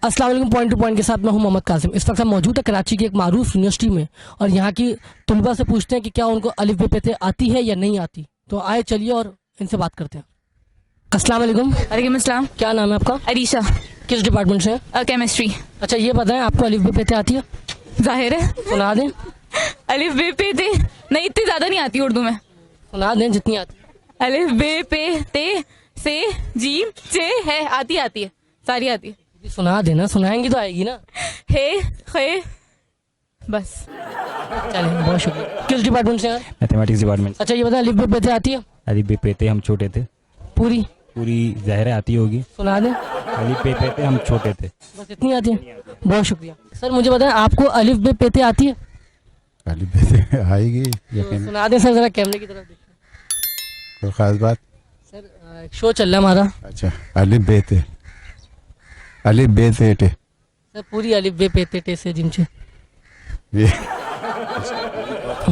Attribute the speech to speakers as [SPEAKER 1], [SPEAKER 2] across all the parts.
[SPEAKER 1] अस्सलाम वालेकुम। Point two point के साथ मैं हूं मोहम्मद कासिम। इस वक्त हम मौजूद है कराची की एक मारूफ यूनिवर्सिटी में और यहाँ की तलबा से पूछते हैं कि क्या उनको अलिफ बे पे ते आती है या नहीं आती। तो आए चलिए और इनसे बात करते हैं। अस्सलाम वालेकुम।
[SPEAKER 2] वालेकुम अस्सलाम।
[SPEAKER 1] क्या नाम है आपका?
[SPEAKER 2] अरीशा।
[SPEAKER 1] किस डिपार्टमेंट से हैं?
[SPEAKER 2] केमिस्ट्री।
[SPEAKER 1] अच्छा ये बताएं आपको अलिफ बे पे ते आती है?
[SPEAKER 2] जाहिर है।
[SPEAKER 1] सुना दें।
[SPEAKER 2] अलिफ बे पे ते नहीं, इतनी ज्यादा नहीं आती उर्दू में।
[SPEAKER 1] सुना दें जितनी आती है।
[SPEAKER 2] अलिफ बे पे ते से जीम चे है, आती है, सारी आती है।
[SPEAKER 1] सुना देना, सुनाएंगी तो आएगी ना।
[SPEAKER 2] हे खे बस।
[SPEAKER 1] चलिए बहुत शुक्रिया। किस डिपार्टमेंट से हैं?
[SPEAKER 3] Mathematics department.
[SPEAKER 1] अच्छा ये बताएं अलिफ बे पे ते आती है?
[SPEAKER 3] अलिफ बे पे ते हम छोटे थे।
[SPEAKER 1] पूरी
[SPEAKER 3] पूरी ज़ाहिर है आती होगी।
[SPEAKER 1] सुना दें।
[SPEAKER 3] अलिफ बे पे ते हम छोटे थे।
[SPEAKER 1] बस इतनी आती है। बहुत शुक्रिया सर। मुझे बताएं आपको अलिफ बे पे ते आती है?
[SPEAKER 4] अलिफ बे ते आएगी
[SPEAKER 1] तो
[SPEAKER 4] यकीन।
[SPEAKER 1] सुना दें सर, जरा कैमरे की तरफ देखिए।
[SPEAKER 4] कोई खास बात?
[SPEAKER 1] सर एक शो चल रहा है हमारा।
[SPEAKER 4] अच्छा अलिफ बे ते, अलिफ बे ते टे।
[SPEAKER 1] सर पूरी अलिफ बे पे ते टे से जिनसे।
[SPEAKER 4] ये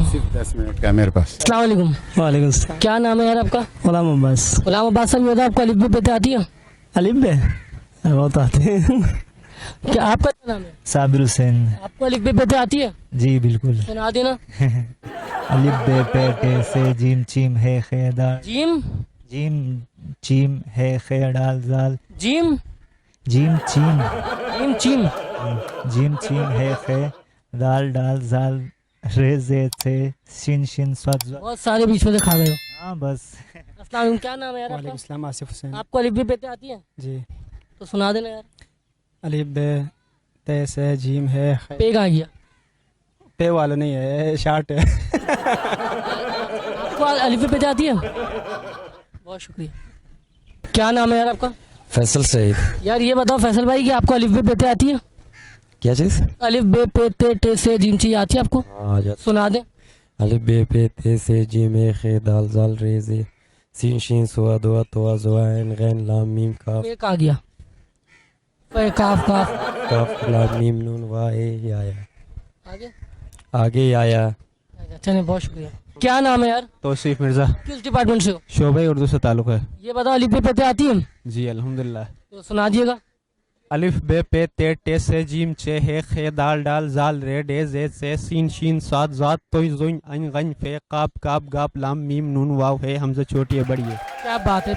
[SPEAKER 4] सिर्फ 10 मिनट का मेरे पास।
[SPEAKER 1] अस्सलाम वालेकुम।
[SPEAKER 5] वालेकुम सलाम।
[SPEAKER 1] क्या नाम है यार आपका?
[SPEAKER 5] गुलाम अब्बास।
[SPEAKER 1] गुलाम अब्बास साहब, ये बताओ आपको अलिफ बे पे ते आती है?
[SPEAKER 5] अलिफ बे बहुत आते हैं।
[SPEAKER 1] क्या आपका क्या नाम है?
[SPEAKER 5] साबिर हुसैन।
[SPEAKER 1] आपको अलिफ बे पे ते आती है?
[SPEAKER 5] जी बिल्कुल।
[SPEAKER 1] सुना देना।
[SPEAKER 5] अलिफ बे पे टे से जीम चीम है खे दाल
[SPEAKER 1] जीम
[SPEAKER 5] जीम चीम है खे डाल जाल
[SPEAKER 1] gym
[SPEAKER 5] gym Cheam
[SPEAKER 1] gym Cheam.
[SPEAKER 5] Gym Cheam है खे दाल डाल जाल रे जे से शिन शिन स्वाद ज्वा।
[SPEAKER 1] बहुत सारे बीच में से खा गए हो।
[SPEAKER 5] हाँ बस।
[SPEAKER 1] अस्सलाम वालेकुम। क्या नाम है यार आपका?
[SPEAKER 5] वालेकुम आसिफ हुसैन।
[SPEAKER 1] आपको अलिफ बे पे ते आती है?
[SPEAKER 5] जी।
[SPEAKER 1] तो सुना देना यार।
[SPEAKER 5] अलिफ बे ते से जीम है
[SPEAKER 1] पे कहाँ गया?
[SPEAKER 5] पे वाला नहीं है, शार्ट है।
[SPEAKER 1] आपको अलिफ बे पे ते आती है? बहुत शुक्रिया। क्या नाम है यार आपका?
[SPEAKER 6] फैसल सईद।
[SPEAKER 1] यार ये बताओ फैसल भाई कि आपको अलिफ बे पे ते आती है?
[SPEAKER 6] क्या चीज़?
[SPEAKER 1] अलिफ बे पे ते टे से जिम ची आती है आपको?
[SPEAKER 6] आ जाता।
[SPEAKER 1] सुना दें।
[SPEAKER 6] अलिफ बे पे ते से जीम ए खे दाल जाल रे जे सीन शीन सुआ दुआ तोआ जुआ ऐन गैन लाम मीम काफ
[SPEAKER 1] पे कहाँ गया? पे काफ काफ।
[SPEAKER 6] काफ लाम मीम नून वा ए आया।
[SPEAKER 1] आगे
[SPEAKER 6] आगे आया।
[SPEAKER 1] चलिए बहुत शुक्रिया। क्या नाम है यार?
[SPEAKER 5] तौसीफ मिर्जा।
[SPEAKER 1] किस डिपार्टमेंट से हो?
[SPEAKER 5] शोबे उर्दू से ताल्लुक़ है।
[SPEAKER 1] ये बताओ अलिफ बे पे ते आती है?
[SPEAKER 5] जी अल्हम्दुलिल्लाह।
[SPEAKER 1] तो सुना दिएगा।
[SPEAKER 5] अलिफ बे पे ते टे से जीम चे हे खे दाल डाल जाल रे डे जे से सीन शीन साद जात तोई जुइन अन गन फे काफ काफ गाप लाम मीम नून वाव है हमजा छोटी है बड़ी है।
[SPEAKER 1] क्या बात है।